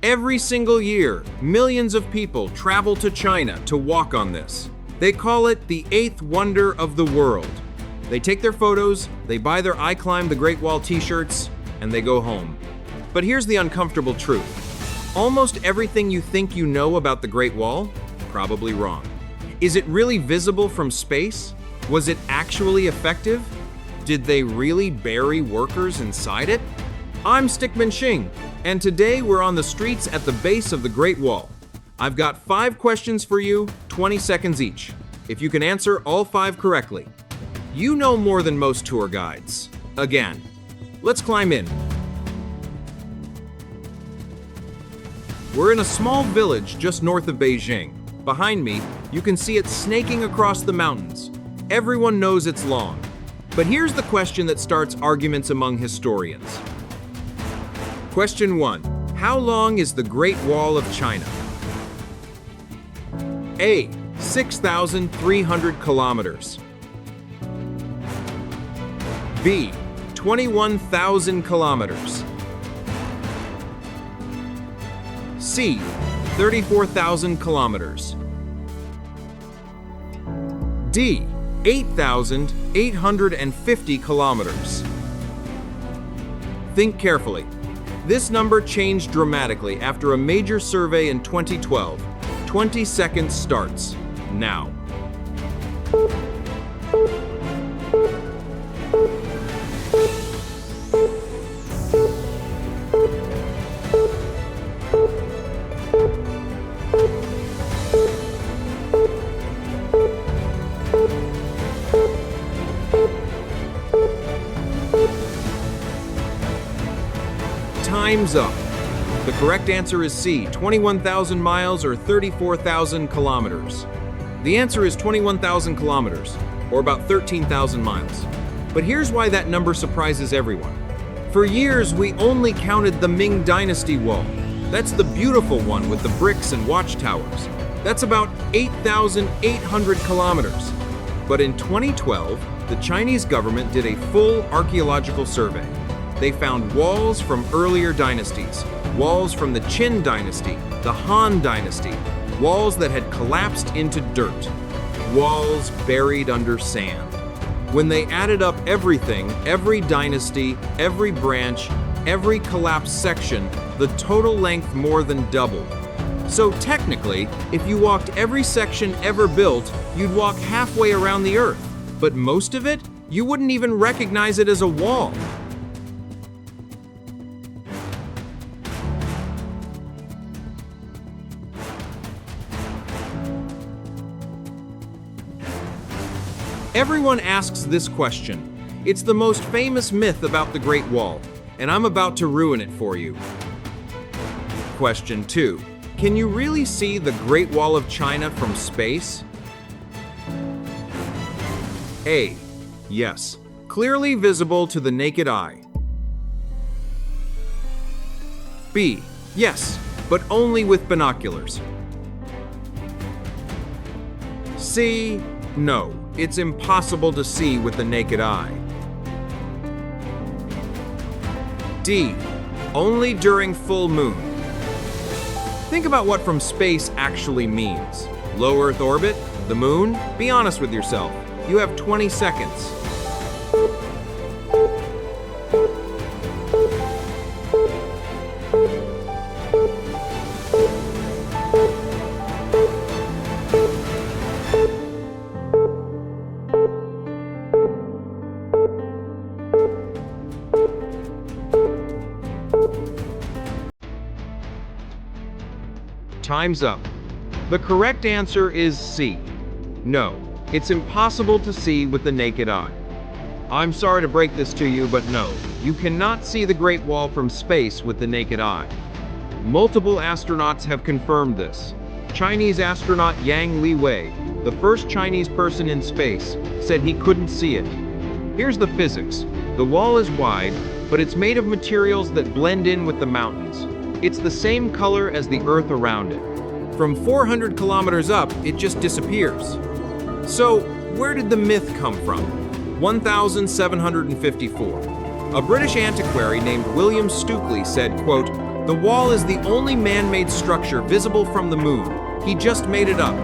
Every single year, millions of people travel to China to walk on this. They call it the eighth wonder of the world. They take their photos, they buy their I Climb the Great Wall t-shirts, and they go home. But here's the uncomfortable truth. Almost everything you think you know about the Great Wall? Probably wrong. Is it really visible from space? Was it actually effective? Did they really bury workers inside it? I'm Stickman Xing, and today we're on the streets at the base of the Great Wall. I've got 5 questions for you, 20 seconds each. If you can answer all 5 correctly, you know more than most tour guides. Again, let's climb in. We're in a small village just north of Beijing. Behind me, you can see it snaking across the mountains. Everyone knows it's long. But here's the question that starts arguments among historians. Question 1. How long is the Great Wall of China? A. 6,300 kilometers. B. 21,000 kilometers. C. 34,000 kilometers. D. 8,850 kilometers. Think carefully. This number changed dramatically after a major survey in 2012. 20 seconds starts now. Time's up. The correct answer is C, 21,000 miles or 34,000 kilometers. The answer is 21,000 kilometers, or about 13,000 miles. But here's why that number surprises everyone. For years, we only counted the Ming Dynasty wall. That's the beautiful one with the bricks and watchtowers. That's about 8,800 kilometers. But in 2012, the Chinese government did a full archaeological survey. They found walls from earlier dynasties, walls from the Qin dynasty, the Han dynasty, walls that had collapsed into dirt, walls buried under sand. When they added up everything, every dynasty, every branch, every collapsed section, the total length more than doubled. So technically, if you walked every section ever built, you'd walk halfway around the Earth. But most of it, you wouldn't even recognize it as a wall. Everyone asks this question. It's the most famous myth about the Great Wall, and I'm about to ruin it for you. Question 2. Can you really see the Great Wall of China from space? A. Yes. Clearly visible to the naked eye. B. Yes, but only with binoculars. C. No. It's impossible to see with the naked eye. D. Only during full moon. Think about what from space actually means. Low Earth orbit? The moon? Be honest with yourself. You have 20 seconds. Time's up. The correct answer is C. No, it's impossible to see with the naked eye. I'm sorry to break this to you, but no, you cannot see the Great Wall from space with the naked eye. Multiple astronauts have confirmed this. Chinese astronaut Yang Liwei, the first Chinese person in space, said he couldn't see it. Here's the physics. The wall is wide, but it's made of materials that blend in with the mountains. It's the same color as the Earth around it. From 400 kilometers up, it just disappears. So, where did the myth come from? 1754. A British antiquary named William Stukeley said, quote, The wall is the only man-made structure visible from the moon. He just made it up,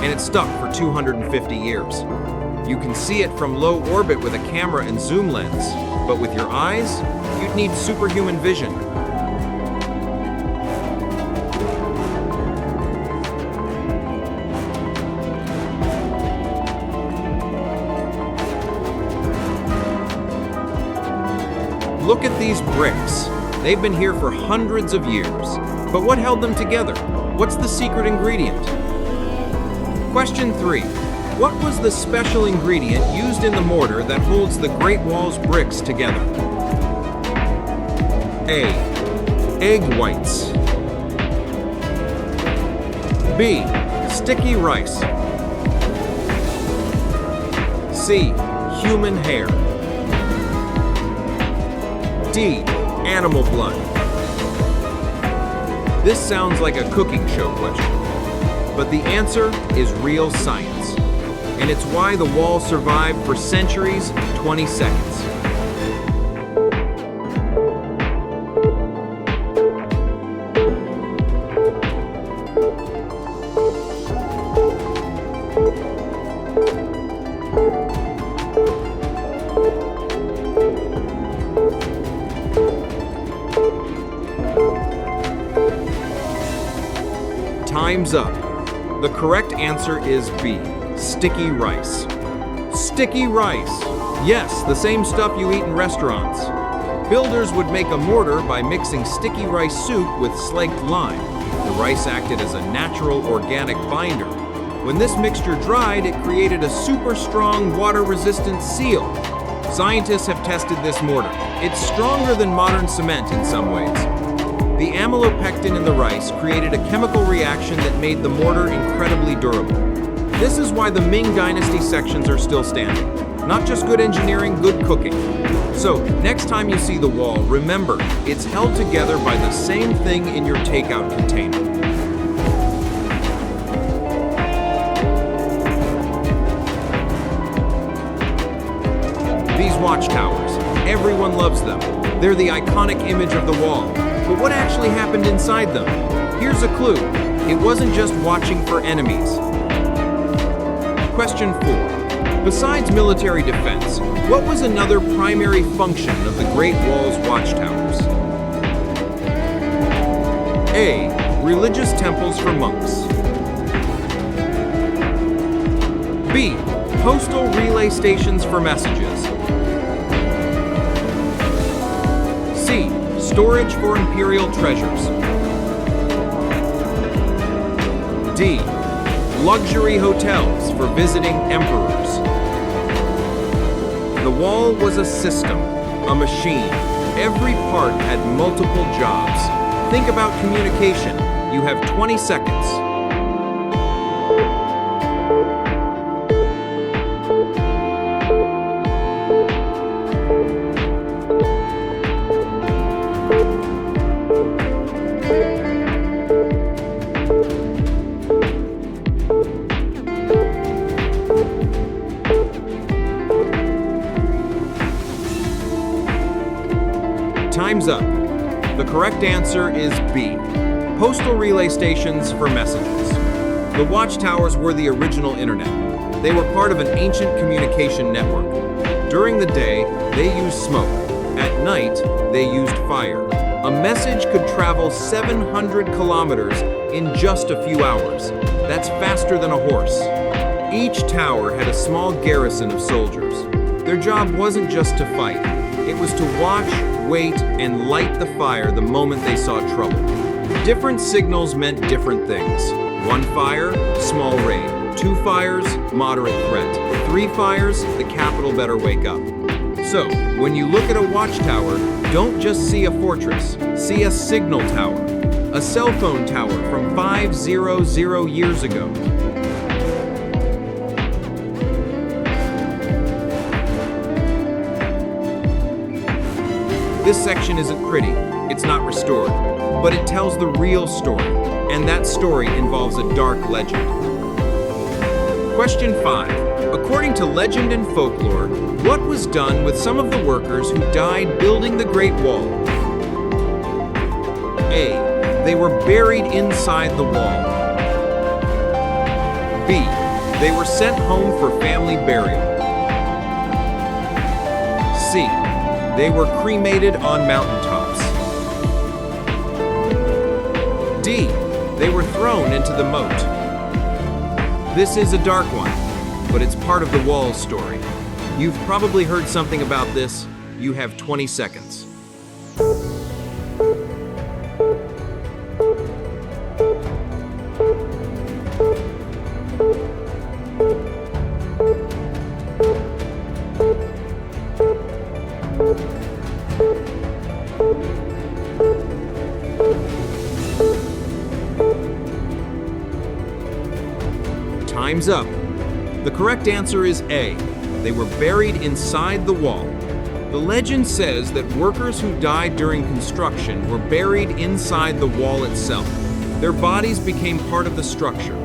and it stuck for 250 years. You can see it from low orbit with a camera and zoom lens, but with your eyes, you'd need superhuman vision. Look at these bricks. They've been here for hundreds of years. But what held them together? What's the secret ingredient? Question 3. What was the special ingredient used in the mortar that holds the Great Wall's bricks together? A. Egg whites. B. Sticky rice. C. Human hair. D. Animal blood. This sounds like a cooking show question, but the answer is real science, and it's why the wall survived for centuries, 20 seconds. Time's up. The correct answer is B, sticky rice. Sticky rice. Yes, the same stuff you eat in restaurants. Builders would make a mortar by mixing sticky rice soup with slaked lime. The rice acted as a natural organic binder. When this mixture dried, it created a super strong water-resistant seal. Scientists have tested this mortar. It's stronger than modern cement in some ways. The amylopectin in the rice created a chemical reaction that made the mortar incredibly durable. This is why the Ming Dynasty sections are still standing. Not just good engineering, good cooking. So, next time you see the wall, remember, it's held together by the same thing in your takeout container. These watchtowers, everyone loves them. They're the iconic image of the wall. But what actually happened inside them? Here's a clue. It wasn't just watching for enemies. Question 4. Besides military defense, what was another primary function of the Great Wall's watchtowers? A. Religious temples for monks. B. Postal relay stations for messages. C. Storage for imperial treasures. D. Luxury hotels for visiting emperors. The wall was a system, a machine. Every part had multiple jobs. Think about communication. You have 20 seconds. Time's up. The correct answer is B, postal relay stations for messages. The watchtowers were the original internet. They were part of an ancient communication network. During the day, they used smoke. At night, they used fire. A message could travel 700 kilometers in just a few hours. That's faster than a horse. Each tower had a small garrison of soldiers. Their job wasn't just to fight. It was to watch, wait, and light the fire the moment they saw trouble. Different signals meant different things. 1 fire, small raid. 2 fires, moderate threat. 3 fires, the capital better wake up. So, when you look at a watchtower, don't just see a fortress, see a signal tower. A cell phone tower from 500 years ago. This section isn't pretty, it's not restored, but it tells the real story, and that story involves a dark legend. Question 5. According to legend and folklore, what was done with some of the workers who died building the Great Wall? A. They were buried inside the wall. B. They were sent home for family burial. C. They were cremated on mountaintops. D. They were thrown into the moat. This is a dark one, but it's part of the wall story. You've probably heard something about this. You have 20 seconds. Time's up. The correct answer is A. They were buried inside the wall. The legend says that workers who died during construction were buried inside the wall itself. Their bodies became part of the structure.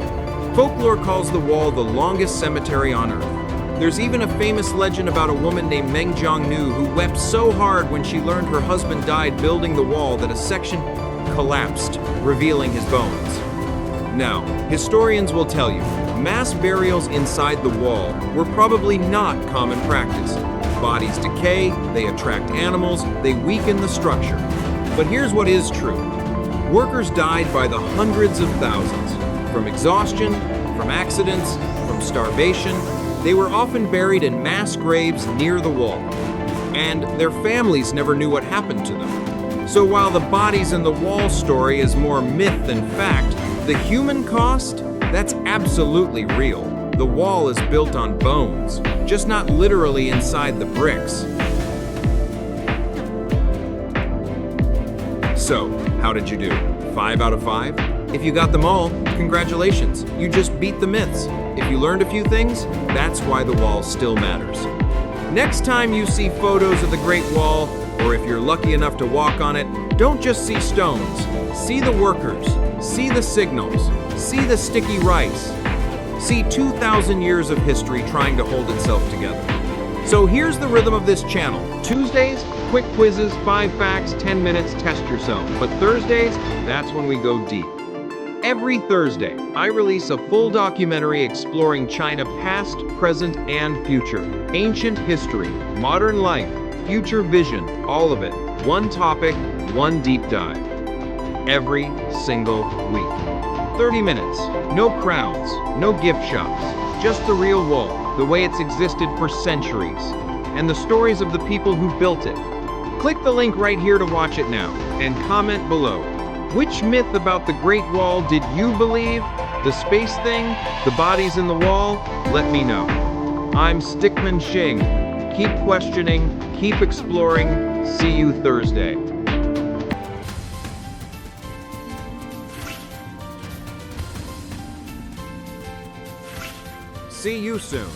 Folklore calls the wall the longest cemetery on Earth. There's even a famous legend about a woman named Meng Jiangnu who wept so hard when she learned her husband died building the wall that a section collapsed, revealing his bones. Now, historians will tell you, mass burials inside the wall were probably not common practice. Bodies decay, they attract animals, they weaken the structure. But here's what is true. Workers died by the hundreds of thousands. From exhaustion, from accidents, from starvation. They were often buried in mass graves near the wall. And their families never knew what happened to them. So while the bodies in the wall story is more myth than fact, the human cost? That's absolutely real. The wall is built on bones, just not literally inside the bricks. So, how did you do? 5 out of 5? If you got them all, congratulations. You just beat the myths. If you learned a few things, that's why the wall still matters. Next time you see photos of the Great Wall, or if you're lucky enough to walk on it, don't just see stones. See the workers. See the signals. See the sticky rice. See 2,000 years of history trying to hold itself together. So here's the rhythm of this channel. Tuesdays, quick quizzes, 5 facts, 10 minutes, test yourself. But Thursdays, that's when we go deep. Every Thursday, I release a full documentary exploring China past, present, and future. Ancient history, modern life, future vision, all of it. One topic, one deep dive. Every single week. 30 minutes, no crowds, no gift shops, just the real wall, the way it's existed for centuries, and the stories of the people who built it. Click the link right here to watch it now, and comment below. Which myth about the Great Wall did you believe? The space thing? The bodies in the wall? Let me know. I'm Stickman Xing. Keep questioning, keep exploring. See you Thursday. See you soon.